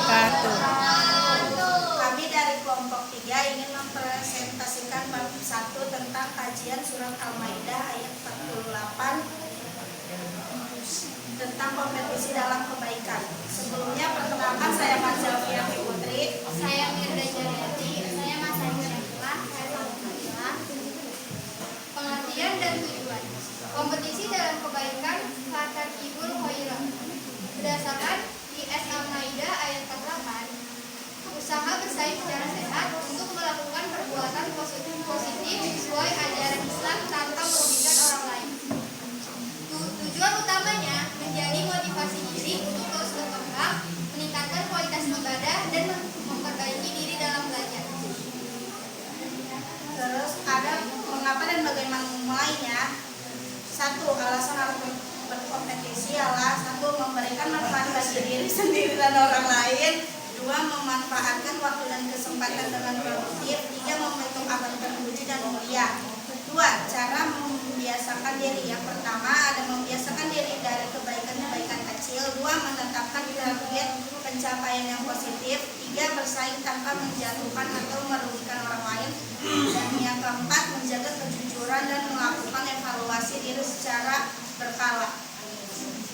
wabarakatuh. Kami dari kelompok 3 ingin mempresentasikan bab 1 tentang kajian surat Al-Maidah ayat 48 tentang kompetisi dalam kebaikan. Sebelumnya perkenalkan, saya Mazalfia Putri. Saya Mirda Jariati. Saya Mas Syafila. Saya Salma. Pengertian dan tujuan. Kompetisi dalam kebaikan Fatarkibul Khairat. Berdasarkan IS Al-Maidah ayat 48, usaha bersaing secara sehat untuk melakukan perbuatan positif sesuai ajaran Islam tanpa merugikan orang lain. Tujuan utamanya menjadi motivasi diri untuk terus berkembang, meningkatkan kualitas ibadah, dan memperbaiki diri dalam belajar. Terus ada mengapa dan bagaimana memulainya. 1. Alasan harus berkompetisi adalah 1. Memberikan manfaat bagi diri sendiri dan orang lain. 2. Memanfaatkan waktu dan kesempatan dengan produktif. 3. Membentuk akhlak terpuji dan mulia. 2. Cara membiasakan diri. Yang pertama ada membiasakan diri dari kebaikan-kebaikan kecil. 2. Menetapkan target pencapaian yang positif. 3. Bersaing tanpa menjatuhkan atau merugikan orang lain. Dan yang keempat, menjaga kejujuran dan melakukan evaluasi diri secara berkala.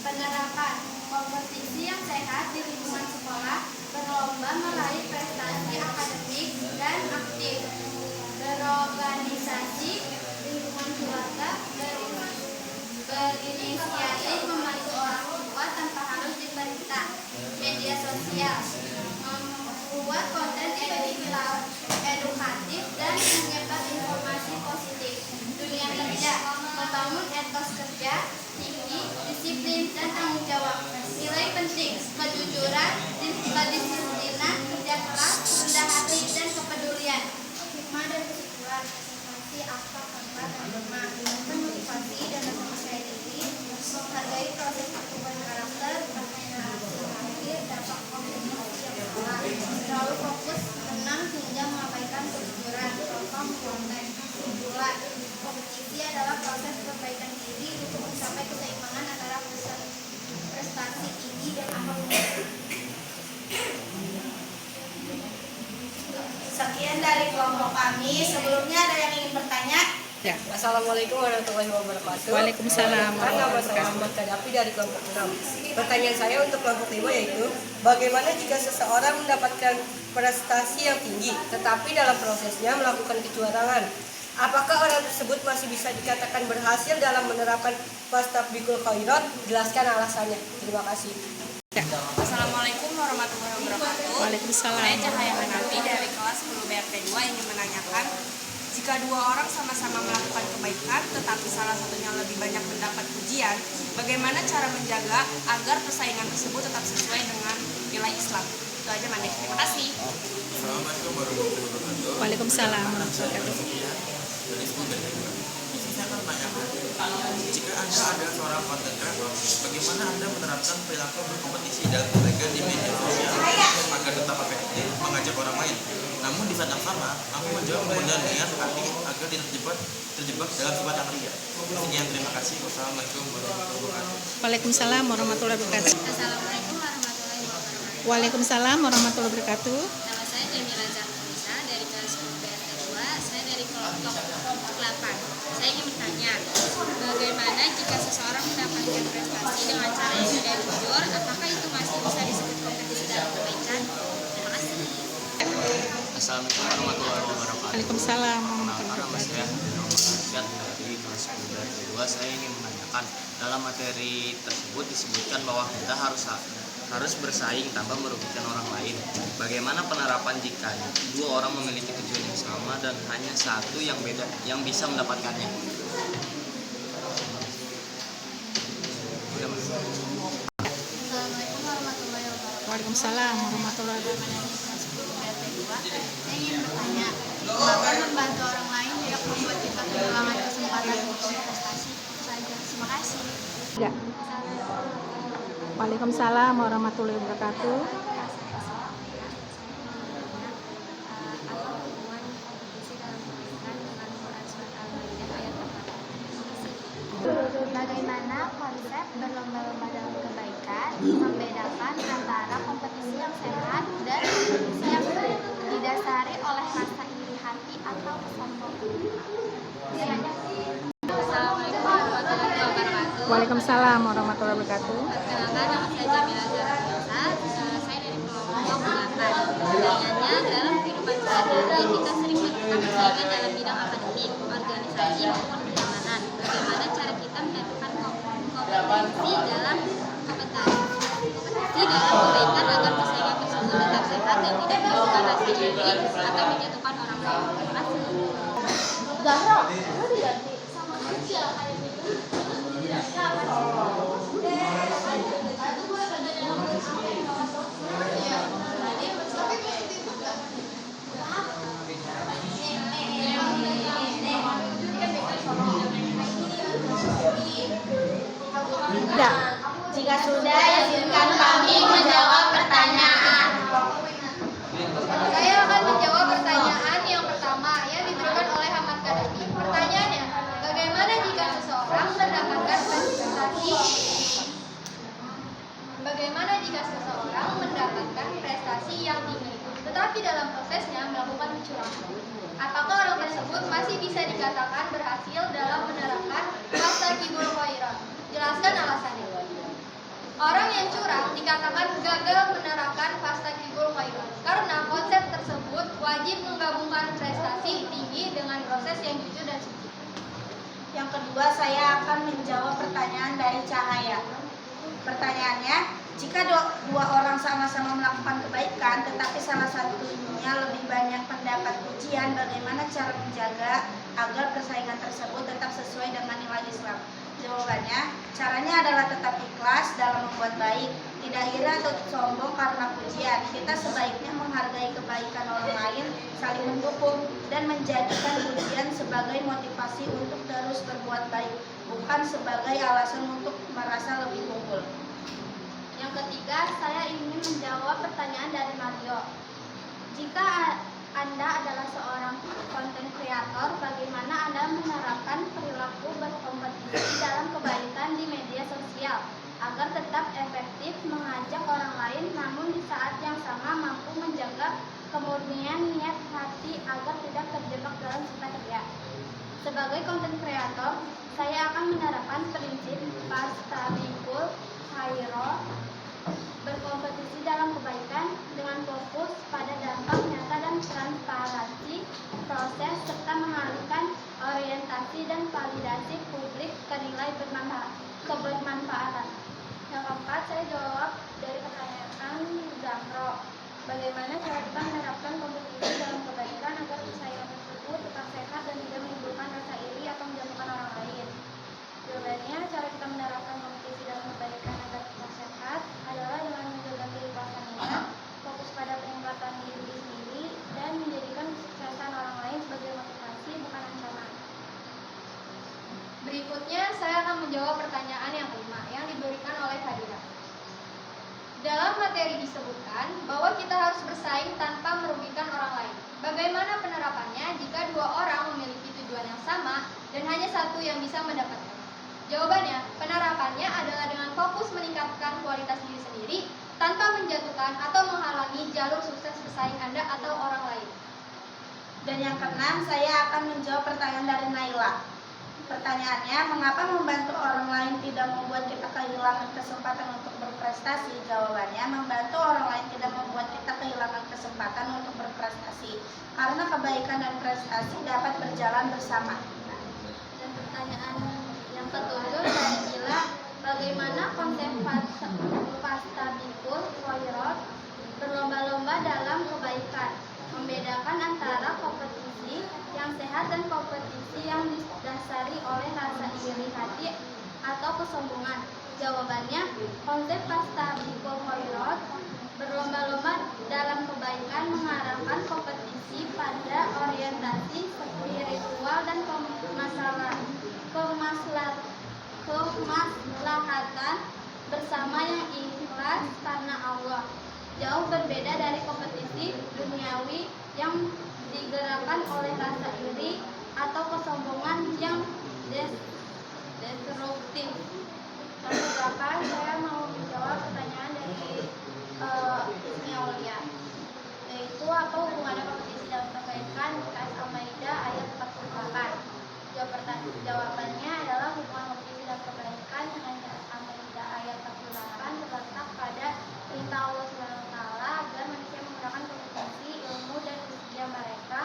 Penerapan kompetisi yang sehat di lingkungan sekolah, berlomba meraih prestasi akademik dan aktif, berorganisasi lingkungan keluarga, berinisiatif membantu orang tua tanpa harus diperintah, media sosial, membuat konten digital edukatif dan menyebar informasi positif, dunia kerja, membangun etos kerja tinggi, disiplin dan tanggung jawab, nilai penting, kejujuran, kedisiplinan, kerja keras, rendah hati dan kepedulian. Hikmah dan kesyukuran, presentasi akhlak dan agama, motivasi dan rasa percaya diri, menghargai proses pertumbuhan karakter, permainan akhir, dampak kompetisi yang salah, terlalu fokus, tenang hingga mengabaikan kejujuran, contoh konteks, kesimpulan. Kompetisi adalah proses perbaikan diri untuk mencapai keseimbangan antara prestasi tinggi dan akhlak. Sekian dari kelompok kami. Sebelumnya ada yang ingin bertanya? Ya. Assalamualaikum warahmatullahi wabarakatuh. Waalaikumsalam Nama saya Ahmad Kadafi dari kelompok 6. Pertanyaan saya untuk kelompok 5 yaitu, bagaimana jika seseorang mendapatkan prestasi yang tinggi, tetapi dalam prosesnya melakukan kecurangan? Apakah orang tersebut masih bisa dikatakan berhasil dalam menerapkan fastabiqul khairat? Jelaskan alasannya. Terima kasih. Ya. Assalamualaikum warahmatullahi wabarakatuh. Waalaikumsalam. Saya Cahaya Hanafi dari kelas 10 BRP2 ingin menanyakan, jika dua orang sama-sama melakukan kebaikan tetapi salah satunya lebih banyak mendapat pujian, bagaimana cara menjaga agar persaingan tersebut tetap sesuai dengan nilai Islam? Itu aja, Mane. Terima kasih. Assalamualaikum warahmatullahi wabarakatuh. Waalaikumsalam warahmatullahi wabarakatuh. Saya akan menanyakan, jika Anda adalah seorang konten creator, bagaimana Anda menerapkan perilaku berkompetisi dalam kebaikan di media sosial agar tetap efektif mengajak orang lain? Namun di saat yang sama, aku menjawab kemudian niat hati agar tidak terjebak dalam sifat yang ria. Sekian, terima kasih. Wassalamualaikum warahmatullahi wabarakatuh. Waalaikumsalam warahmatullahi wabarakatuh. Assalamualaikum warahmatullahi wabarakatuh. Waalaikumsalam warahmatullahi wabarakatuh. Nama saya Jamila Zahranisa dari kelas 10 BRT2. Saya dari kelompok 8. Saya ingin bertanya, bagaimana jika seseorang mendapatkan prestasi dengan cara yang tidak jujur, apakah itu masih bisa disebut kompetisi dalam kebaikan? Terima kasih. Assalamualaikum warahmatullahi wabarakatuh. Waalaikumsalam Nama warahmatullahi saya Muhammad Arsyad dari kelas 10 2. Saya ingin menanyakan, dalam materi tersebut disebutkan bahwa kita harus bersaing tanpa merugikan orang lain. Bagaimana penerapan jika dua orang memiliki tujuan yang sama dan hanya satu yang beda yang bisa mendapatkannya? Assalamualaikum warahmatullahi wabarakatuh. Waalaikumsalam warahmatullahi wabarakatuh. Saya ingin bertanya, mengapa membantu orang lain tidak membuat kita kehilangan kesempatan untuk berprestasi? Saja. Terima kasih. Ya. Waalaikumsalam warahmatullahi wabarakatuh. Bagaimana konsep berlomba-lomba dalam kebaikan membedakan antara kompetisi kompetisi yang sehat dan kompetisi yang didasari oleh rasa iri hati atau kesombongan. Assalamualaikum warahmatullahi wabarakatuh. Waalaikumsalam warahmatullahi wabarakatuh. Perkenalkan, nama saya Jamila Zahra Nisa. Saya dari kelompok 8. Pertanyaannya, dalam kehidupan sehari-hari kita sering melakukan persaingan dalam bidang akademik, organisasi maupun pertemanan. Bagaimana cara kita menyatukan kompetensi dalam kebaikan agar persaingan tersebut tetap sehat dan tidak menimbulkan rasa iri atau menjatuhkan orang lain? Terima kasih. Tidak. Jika sudah, izinkan kami menjawab pertanyaan. Saya akan menjawab pertanyaan yang pertama yang diberikan oleh Ahmad Kadami. Pertanyaannya, bagaimana jika seseorang mendapatkan prestasi yang tinggi, tetapi dalam prosesnya melakukan kecurangan? Apakah orang tersebut masih bisa dikatakan berhasil dalam menerapkan fastabiqul khairat? Jelaskan alasannya. Orang yang curang dikatakan gagal menerapkan fastabiqul khairat karena konsep tersebut wajib menggabungkan prestasi tinggi dengan proses yang jujur dan suci. Yang kedua, saya akan menjawab pertanyaan dari Cahaya. Pertanyaannya, jika dua orang sama-sama melakukan kebaikan, tetapi salah satunya lebih banyak mendapat pujian, bagaimana cara menjaga agar persaingan tersebut tetap sesuai dengan nilai Islam? Jawabannya, caranya adalah tetap ikhlas dalam membuat baik, tidak iri atau sombong karena pujian. Kita sebaiknya menghargai kebaikan orang lain, saling mendukung, dan menjadikan pujian sebagai motivasi untuk terus berbuat baik, bukan sebagai alasan untuk merasa lebih unggul. Yang ketiga, saya ingin menjawab pertanyaan dari Mario. Jika Anda adalah seorang konten kreator, bagaimana Anda menerapkan perilaku berkompetisi dalam kebaikan di media sosial agar tetap efektif mengajak orang lain, namun di saat yang sama mampu menjaga kemurnian niat hati agar tidak terjebak dalam sifat ria? Sebagai konten kreator, saya akan menerapkan prinsip fastabiqul khairat, berkompetisi dalam kebaikan dengan fokus pada dampak nyata dan transparansi proses serta mengalihkan orientasi dan validasi publik ke nilai kebermanfaatan. Yang keempat, saya jawab dari pertanyaan Zahro. Bagaimana cara kita menerapkan kompetisi dalam kebaikan agar persaingan tersebut tetap sehat dan tidak menimbulkan rasa iri atau menjatuhkan orang lain? Jawabannya, cara kita menerapkan kompetisi dalam kebaikan agar tetap sehat adalah dengan menjaga keikhlasan niat, fokus pada peningkatan diri sendiri, dan menjadikan kesuksesan orang lain sebagai motivasi bukan ancaman. Berikutnya, saya akan menjawab pertanyaan yang kelima yang diberikan oleh Fadila. Dalam materi disebutkan bahwa kita harus bersaing tanpa merugikan orang lain. Bagaimana penerapannya jika dua orang memiliki tujuan yang sama dan hanya satu yang bisa mendapatkan? Jawabannya, penerapannya adalah dengan fokus meningkatkan kualitas diri sendiri tanpa menjatuhkan atau menghalangi jalur sukses pesaing Anda atau orang lain. Dan yang keenam, saya akan menjawab pertanyaan dari Naila. Pertanyaannya, mengapa membantu orang lain tidak membuat kita kehilangan kesempatan untuk berprestasi? Jawabannya, membantu orang lain tidak membuat kita kehilangan kesempatan untuk berprestasi, karena kebaikan dan prestasi dapat berjalan bersama. Dan pertanyaan yang ketujuh dari Gila, bagaimana konsep fastabiqul khairat, berlomba-lomba dalam kebaikan, membedakan antara kompetisi yang sehat dan kompetisi yang didasari oleh rasa iri hati atau kesombongan? Jawabannya, konsep fastabiqul khairat, berlomba-lomba dalam kebaikan, mengarahkan kompetisi pada orientasi spiritual dan kemaslahatan bersama yang ikhlas karena Allah. Jauh berbeda dari kompetisi duniawi yang digerakkan oleh rasa iri atau kesombongan yang destruktif. Lalu saya mau menjawab pertanyaan dari Jawabannya adalah hubungan kompetisi dan kebaikan dengan cara menjaga ayat 48 terletak pada perintah Allah SWT agar manusia menggunakan kompetisi ilmu dan usia mereka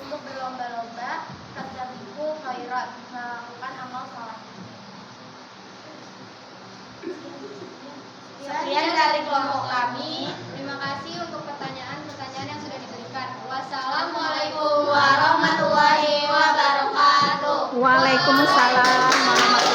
untuk berlomba-lomba fastabiqul khairat, melakukan amal saleh. Sekian dari kelompok kami. Terima kasih untuk pertanyaan-pertanyaan yang sudah diberikan. Wassalamualaikum Warahmatullahi wabarakatuh. Waalaikumsalam warahmatullahi